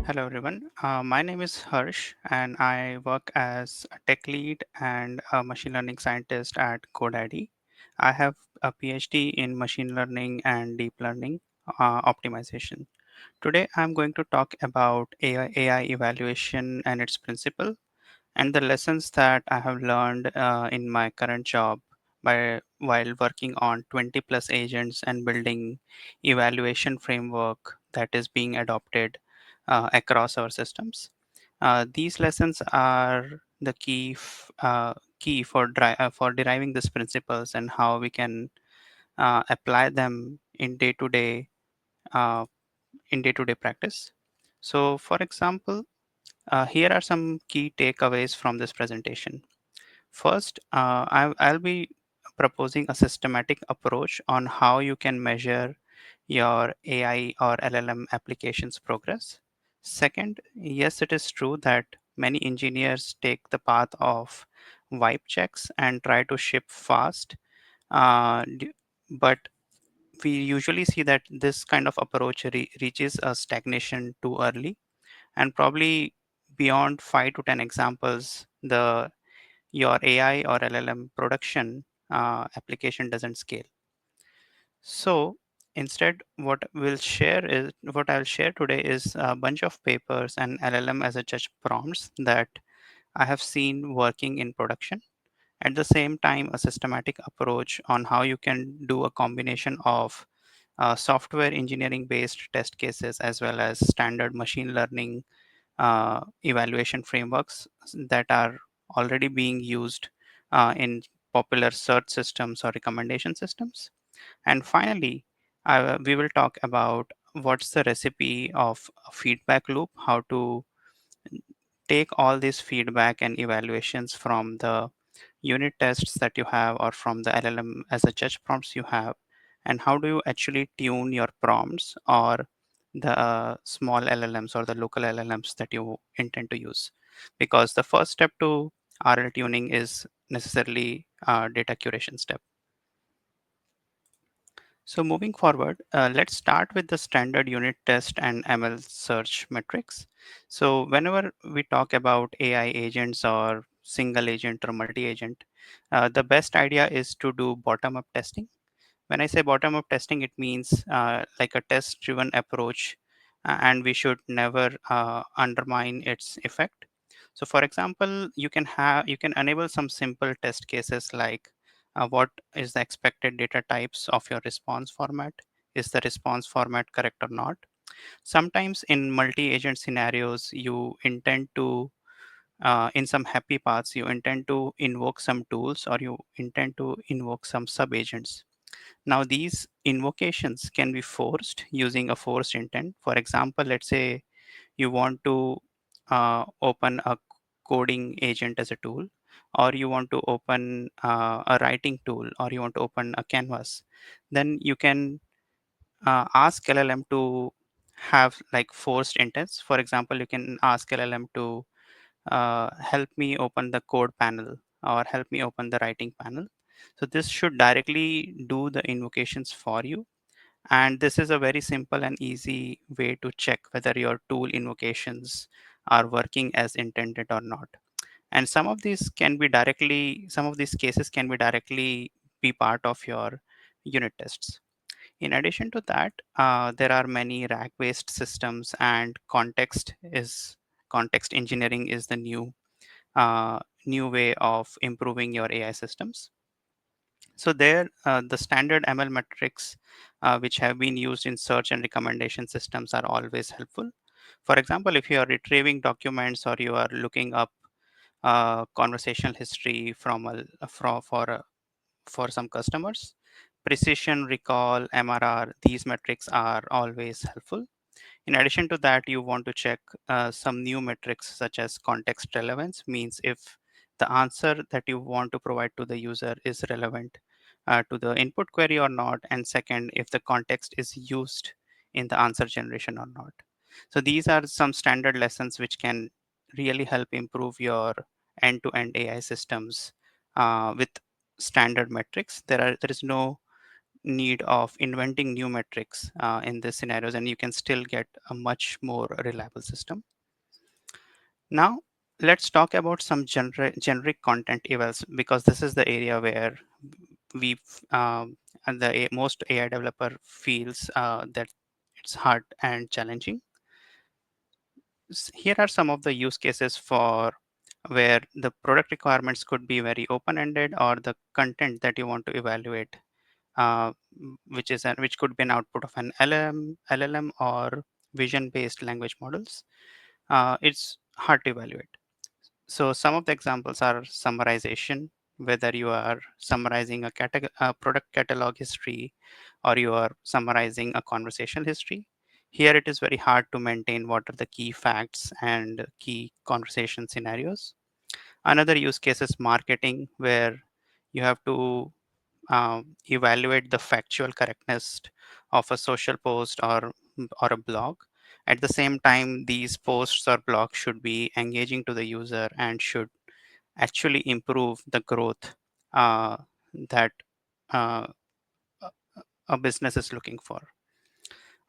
Hello everyone. My name is Harsh and I work as a tech lead and a machine learning scientist at GoDaddy. I have a PhD in machine learning and deep learning optimization. Today I'm going to talk about AI evaluation and its principle and the lessons that I have learned in my current job while working on 20 plus agents and building evaluation framework that is being adopted across our systems. These lessons are the key for for deriving these principles and how we can apply them uh, in day-to-day practice. So, for example, here are some key takeaways from this presentation. First, I'll be proposing a systematic approach on how you can measure your AI or LLM applications progress. Second, yes, it is true that many engineers take the path of wipe checks and try to ship fast, but we usually see that this kind of approach reaches a stagnation too early, and probably beyond 5 to 10 examples, the your AI or LLM production application doesn't scale. So instead, what I'll share today is a bunch of papers and LLM as a judge prompts that I have seen working in production. At the same time, a systematic approach on how you can do a combination of software engineering based test cases as well as standard machine learning evaluation frameworks that are already being used in popular search systems or recommendation systems. And finally, we will talk about what's the recipe of a feedback loop, how to take all these feedback and evaluations from the unit tests that you have or from the LLM as a judge prompts you have, and how do you actually tune your prompts or the small LLMs or the local LLMs that you intend to use. Because the first step to RL tuning is necessarily a data curation step. So moving forward, let's start with the standard unit test and ML search metrics. So whenever we talk about AI agents or single agent or multi-agent, the best idea is to do bottom-up testing. When I say bottom-up testing, it means like a test-driven approach, and we should never undermine its effect. So, for example, you can enable some simple test cases like what is the expected data types of your response format? Is the response format correct or not? Sometimes in multi-agent scenarios, you intend to in some happy paths, you intend to invoke some tools or you intend to invoke some sub-agents. Now, these invocations can be forced using a forced intent. For example, let's say you want to open a coding agent as a tool, or you want to open a writing tool, or you want to open a canvas. Then you can ask LLM to have like forced intents. For example, you can ask LLM to help me open the code panel or help me open the writing panel. So this should directly do the invocations for you. And this is a very simple and easy way to check whether your tool invocations are working as intended or not. And some of these cases can be directly be part of your unit tests. In addition to that, there are many RAG-based systems, and context engineering is the new way of improving your AI systems. So there, the standard ML metrics, which have been used in search and recommendation systems, are always helpful. For example, if you are retrieving documents or you are looking up conversational history for some customers, precision, recall, MRR, these metrics are always helpful. In addition to that, you want to check some new metrics such as context relevance, means if the answer that you want to provide to the user is relevant to the input query or not. And second, if the context is used in the answer generation or not. So these are some standard lessons which can really help improve your end-to-end AI systems with standard metrics. There is no need of inventing new metrics in these scenarios, and you can still get a much more reliable system. Now, let's talk about some generic content evals, because this is the area where we and most AI developer feels that it's hard and challenging. Here are some of the use cases for where the product requirements could be very open-ended, or the content that you want to evaluate, which could be an output of an LLM or vision-based language models. It's hard to evaluate. So some of the examples are summarization, whether you are summarizing a product catalog history, or you are summarizing a conversational history. Here it is very hard to maintain what are the key facts and key conversation scenarios. Another use case is marketing, where you have to evaluate the factual correctness of a social post or a blog. At the same time, these posts or blogs should be engaging to the user and should actually improve the growth that uh, a a business is looking for.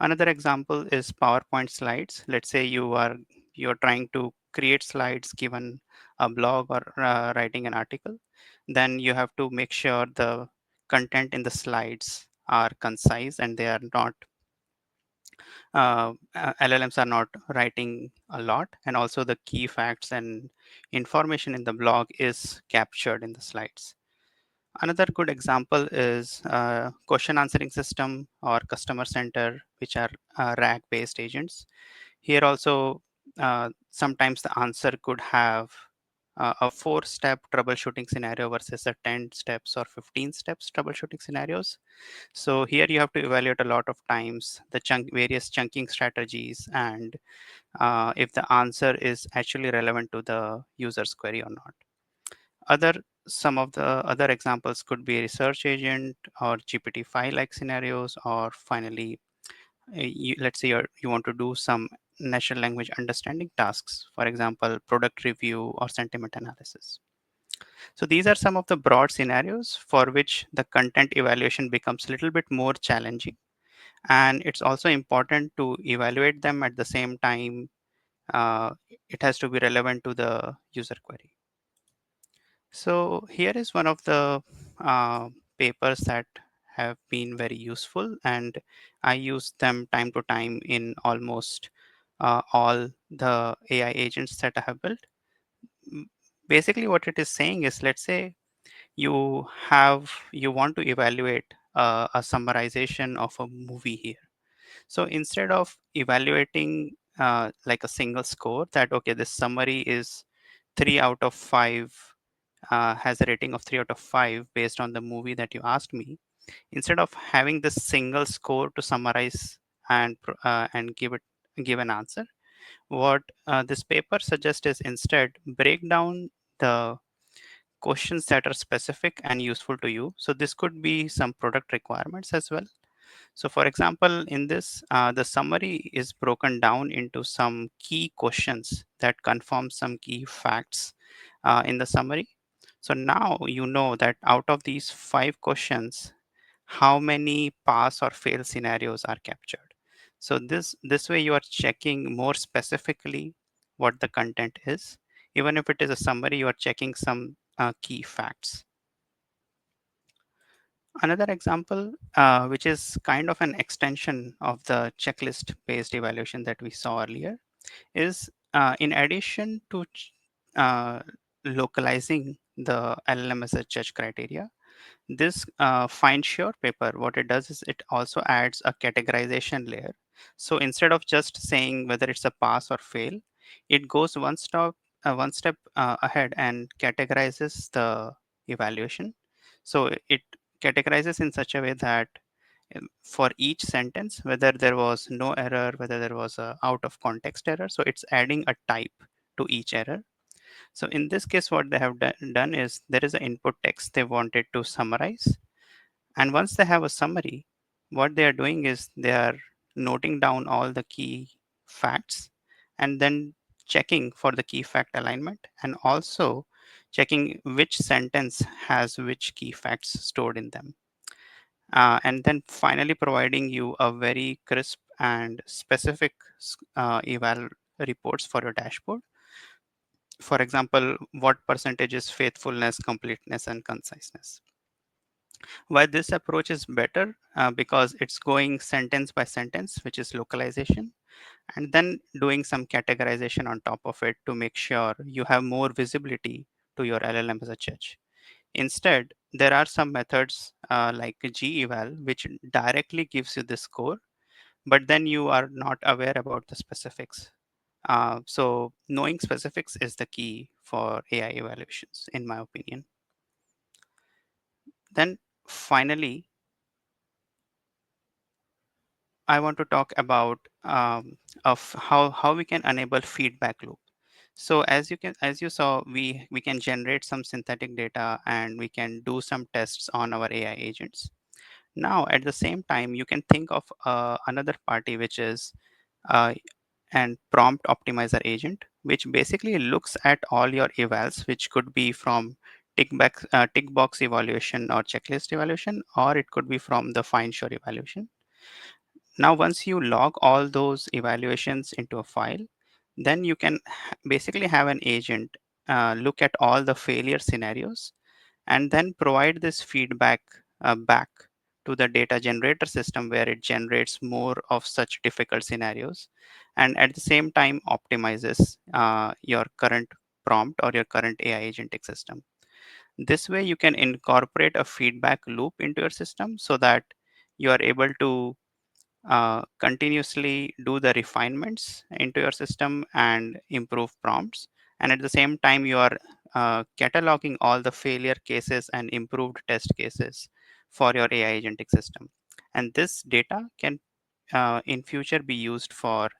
Another example is PowerPoint slides. Let's say you're trying to create slides given a blog or writing an article. Then you have to make sure the content in the slides are concise and they are not LLMs are not writing a lot, and also the key facts and information in the blog is captured in the slides. Another good example is question answering system or customer center, which are RAG based agents. Here also, sometimes the answer could have a 4-step troubleshooting scenario versus a 10 steps or 15 steps troubleshooting scenarios. So here you have to evaluate a lot of times the various chunking strategies, and if the answer is actually relevant to the user's query or not. Other Some of the other examples could be research agent or GPT-5 like scenarios, or finally, let's say you want to do some natural language understanding tasks, for example, product review or sentiment analysis. So these are some of the broad scenarios for which the content evaluation becomes a little bit more challenging. And it's also important to evaluate them at the same time. It has to be relevant to the user query. So here is one of the uh, papers that have been very useful, and I use them time to time in almost all the AI agents that I have built. Mm, Basically, what it is saying is, let's say you want to evaluate a summarization of a movie here. So instead of evaluating like a single score that, okay, this summary is 3 out of 5, has a rating of 3 out of 5 based on the movie that you asked me, instead of having this single score to summarize and give an answer, what this paper suggests is instead break down the questions that are specific and useful to you. So this could be some product requirements as well. So for example, in this, the summary is broken down into some key questions that confirm some key facts in the summary. So now you know that out of these 5 questions, how many pass or fail scenarios are captured. So this way you are checking more specifically what the content is. Even if it is a summary, you are checking some key facts. Another example, which is kind of an extension of the checklist based evaluation that we saw earlier, is in addition to uh, localizing the LLM as a judge criteria, this find sure paper, what it does is it also adds a categorization layer. So instead of just saying whether it's a pass or fail, it goes one step ahead and categorizes the evaluation. So it categorizes in such a way that for each sentence, whether there was no error, whether there was a out of context error, so it's adding a type to each error. So in this case, what they have done is there is an input text they wanted to summarize. And once they have a summary, what they are doing is they are noting down all the key facts and then checking for the key fact alignment, and also checking which sentence has which key facts stored in them. and then finally providing you a very crisp and specific eval reports for your dashboard. For example, what percentage is faithfulness, completeness, and conciseness. Why this approach is better? Because it's going sentence by sentence, which is localization, and then doing some categorization on top of it to make sure you have more visibility to your LLM as a judge. Instead, there are some methods like geval, which directly gives you the score, but then you are not aware about the specifics. So knowing specifics is the key for AI evaluations, in my opinion. Then finally, I want to talk about of how we can enable feedback loop. So as you saw, we can generate some synthetic data and we can do some tests on our AI agents. Now, at the same time, you can think of another party, which is uh, an prompt optimizer agent, which basically looks at all your evals, which could be from tick box evaluation or checklist evaluation, or it could be from the fine sure evaluation. Now, once you log all those evaluations into a file, then you can basically have an agent look at all the failure scenarios and then provide this feedback back to the data generator system where it generates more of such difficult scenarios and at the same time optimizes your current prompt or your current AI agentic system. This way, you can incorporate a feedback loop into your system so that you are able to continuously do the refinements into your system and improve prompts. And at the same time, you are cataloging all the failure cases and improved test cases for your AI agentic system. And this data can in future be used for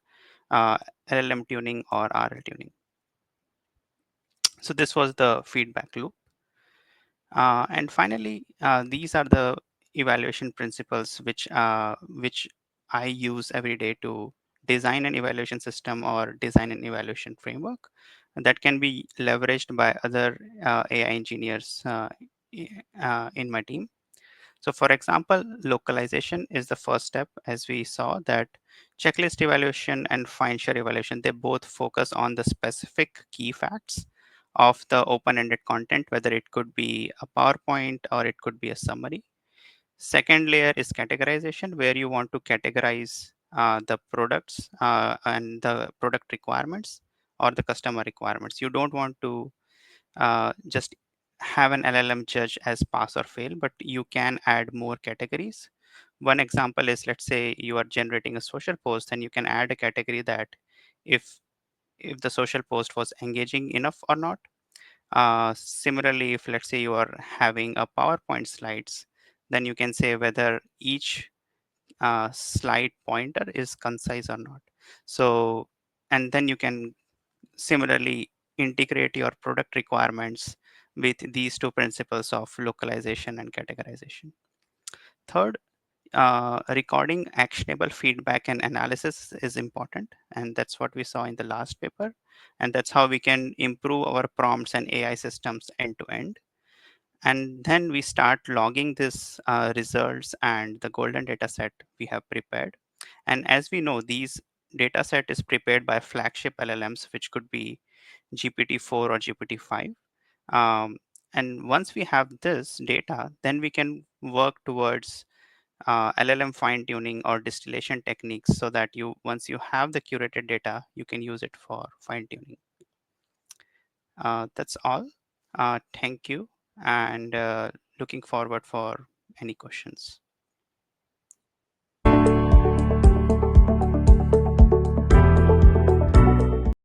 uh, LLM tuning or RL tuning. So this was the feedback loop. And finally, these are the evaluation principles which I use every day to design an evaluation system or design an evaluation framework that can be leveraged by other AI engineers in my team. So for example, localization is the first step. As we saw that checklist evaluation and fine share evaluation, they both focus on the specific key facts of the open-ended content, whether it could be a PowerPoint or it could be a summary. Second layer is categorization, where you want to categorize the products and the product requirements or the customer requirements. You don't want to just have an LLM judge as pass or fail, but you can add more categories. One example is, let's say you are generating a social post, then you can add a category that if if the social post was engaging enough or not. Similarly, if let's say you are having a PowerPoint slides, then you can say whether each slide pointer is concise or not. So, and then you can similarly integrate your product requirements with these two principles of localization and categorization. Third, recording actionable feedback and analysis is important, and that's what we saw in the last paper. And that's how we can improve our prompts and AI systems end to end. And then we start logging this results and the golden data set we have prepared. And as we know, these data set is prepared by flagship LLMs, which could be GPT-4 or GPT-5. Um, and once we have this data, then we can work towards LLM fine tuning or distillation techniques so that you, once you have the curated data, you can use it for fine tuning. That's all. Thank you, and looking forward for any questions.